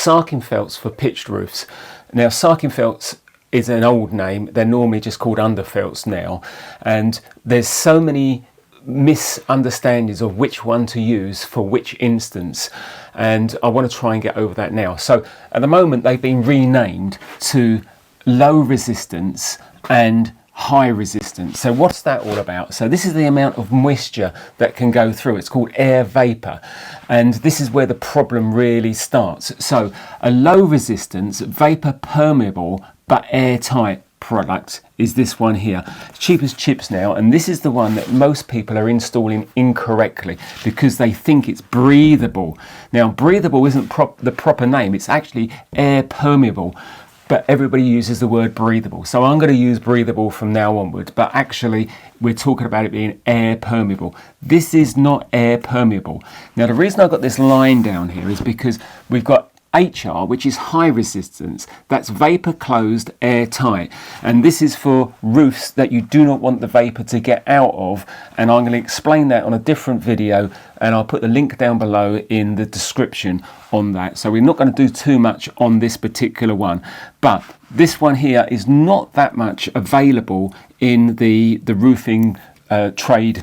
sarking felts for pitched roofs. Now sarking felts is an old name. They're normally just called underfelts now, and there's so many misunderstandings of which one to use for which instance, and I want to try and get over that now. So at the moment they've been renamed to low resistance and high resistance. So what's that all about? So this is the amount of moisture that can go through. It's called air vapor, and this is where the problem really starts. So a low resistance, vapor permeable but airtight product is this one here. It's cheap as chips now, and this is the one that most people are installing incorrectly because they think it's breathable. Now breathable isn't the proper name, it's actually air permeable, but everybody uses the word breathable. So I'm going to use breathable from now onward, but actually we're talking about it being air permeable. This is not air permeable. Now the reason I've got this line down here is because we've got HR, which is high resistance, that's vapor closed, airtight, and this is for roofs that you do not want the vapor to get out of, and I'm going to explain that on a different video, and I'll put the link down below in the description on that. So we're not going to do too much on this particular one, but this one here is not that much available in the roofing trade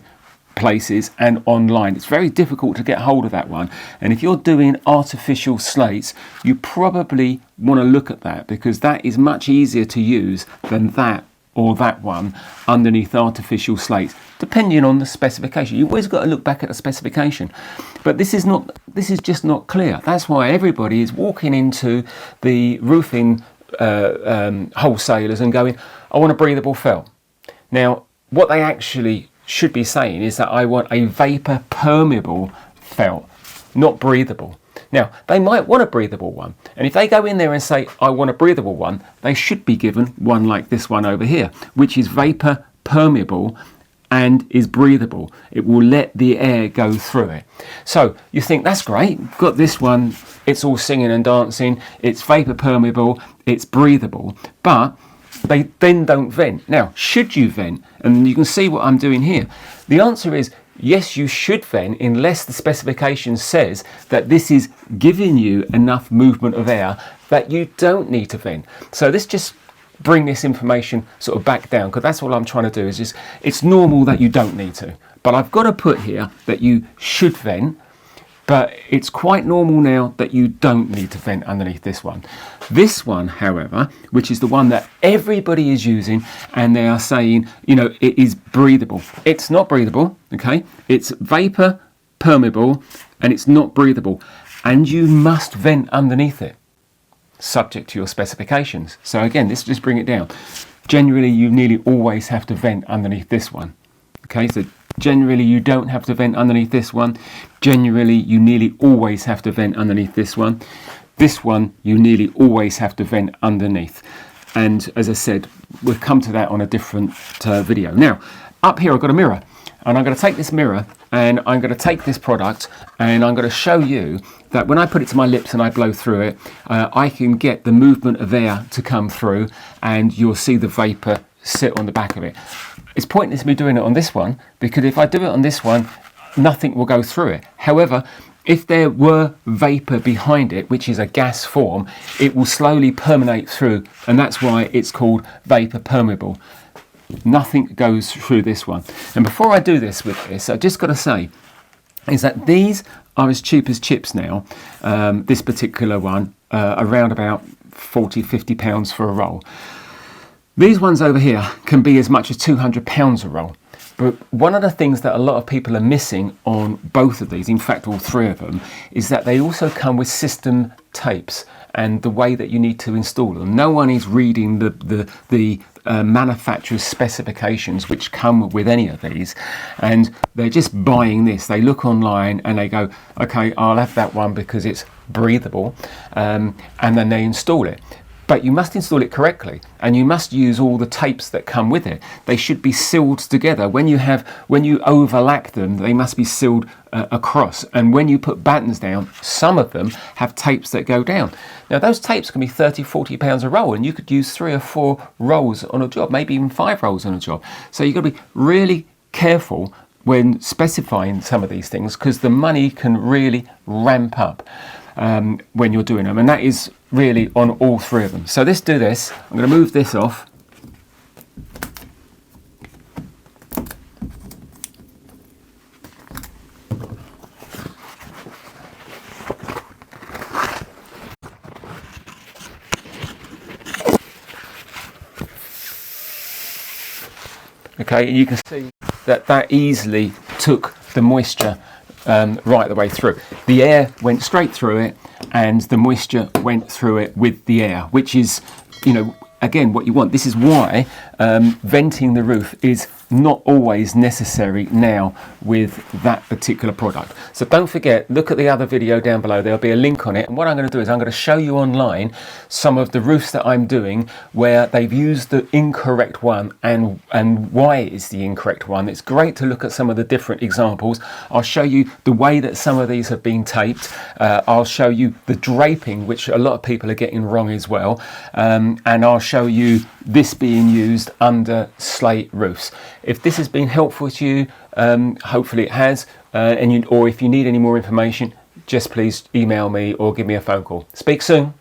places and online. It's very difficult to get hold of that one, and if you're doing artificial slates, you probably want to look at that because that is much easier to use than that or that one underneath artificial slates, depending on the specification. You've always got to look back at the specification, but this is just not clear. That's why everybody is walking into the roofing wholesalers and going, I want a breathable felt. Now what they actually should be saying is that I want a vapor permeable felt, not breathable. Now they might want a breathable one, and if they go in there and say I want a breathable one, they should be given one like this one over here, which is vapor permeable and is breathable. It will let the air go through it. So you think that's great, got this one, it's all singing and dancing, it's vapor permeable, it's breathable, but they then don't vent. Now, should you vent? And you can see what I'm doing here. The answer is yes, you should vent unless the specification says that this is giving you enough movement of air that you don't need to vent. So let's just bring this information sort of back down, because that's what I'm trying to do, is just, it's normal that you don't need to. But I've got to put here that you should vent, but it's quite normal now that you don't need to vent underneath this one. This one, however, which is the one that everybody is using, and they are saying, you know, it is breathable. It's not breathable, okay? It's vapor permeable, and it's not breathable. And you must vent underneath it, subject to your specifications. So again, let's just bring it down. Generally, you nearly always have to vent underneath this one. Okay, so generally you don't have to vent underneath this one. Generally, you nearly always have to vent underneath this one. This one, you nearly always have to vent underneath. And as I said, we'll come to that on a different video. Now, up here I've got a mirror, and I'm going to take this mirror and I'm going to take this product and I'm going to show you that when I put it to my lips and I blow through it, I can get the movement of air to come through, and you'll see the vapor sit on the back of it. It's pointless me doing it on this one, because if I do it on this one, nothing will go through it. However, if there were vapor behind it, which is a gas form, it will slowly permeate through, and that's why it's called vapor permeable. Nothing goes through this one. And before I do this with this, I've just got to say is that these are as cheap as chips now. This particular one, around about 40-50 pounds for a roll. These ones over here can be as much as 200 pounds a roll. But one of the things that a lot of people are missing on both of these, in fact all three of them, is that they also come with system tapes and the way that you need to install them. No one is reading the manufacturer's specifications which come with any of these, and they're just buying this. They look online and they go, okay, I'll have that one because it's breathable, and then they install it. But you must install it correctly, and you must use all the tapes that come with it. They should be sealed together. When you overlap them, they must be sealed across. And when you put battens down, some of them have tapes that go down. Now those tapes can be 30-40 pounds a roll, and you could use 3 or 4 rolls on a job, maybe even 5 rolls on a job. So you've got to be really careful when specifying some of these things, because the money can really ramp up. when you're doing them, and that is really on all three of them. So let's do this. I'm going to move this off. Okay, and you can see that that easily took the moisture right the way through. The air went straight through it, and the moisture went through it with the air, which is, you know, again, what you want. This is why venting the roof is not always necessary now with that particular product. So don't forget, look at the other video down below. There'll be a link on it. And what I'm going to do is I'm going to show you online some of the roofs that I'm doing where they've used the incorrect one and why it is the incorrect one. It's great to look at some of the different examples. I'll show you the way that some of these have been taped. I'll show you the draping, which a lot of people are getting wrong as well. And I'll show you this being used under slate roofs. If this has been helpful to you, hopefully it has, or if you need any more information, just please email me or give me a phone call. Speak soon.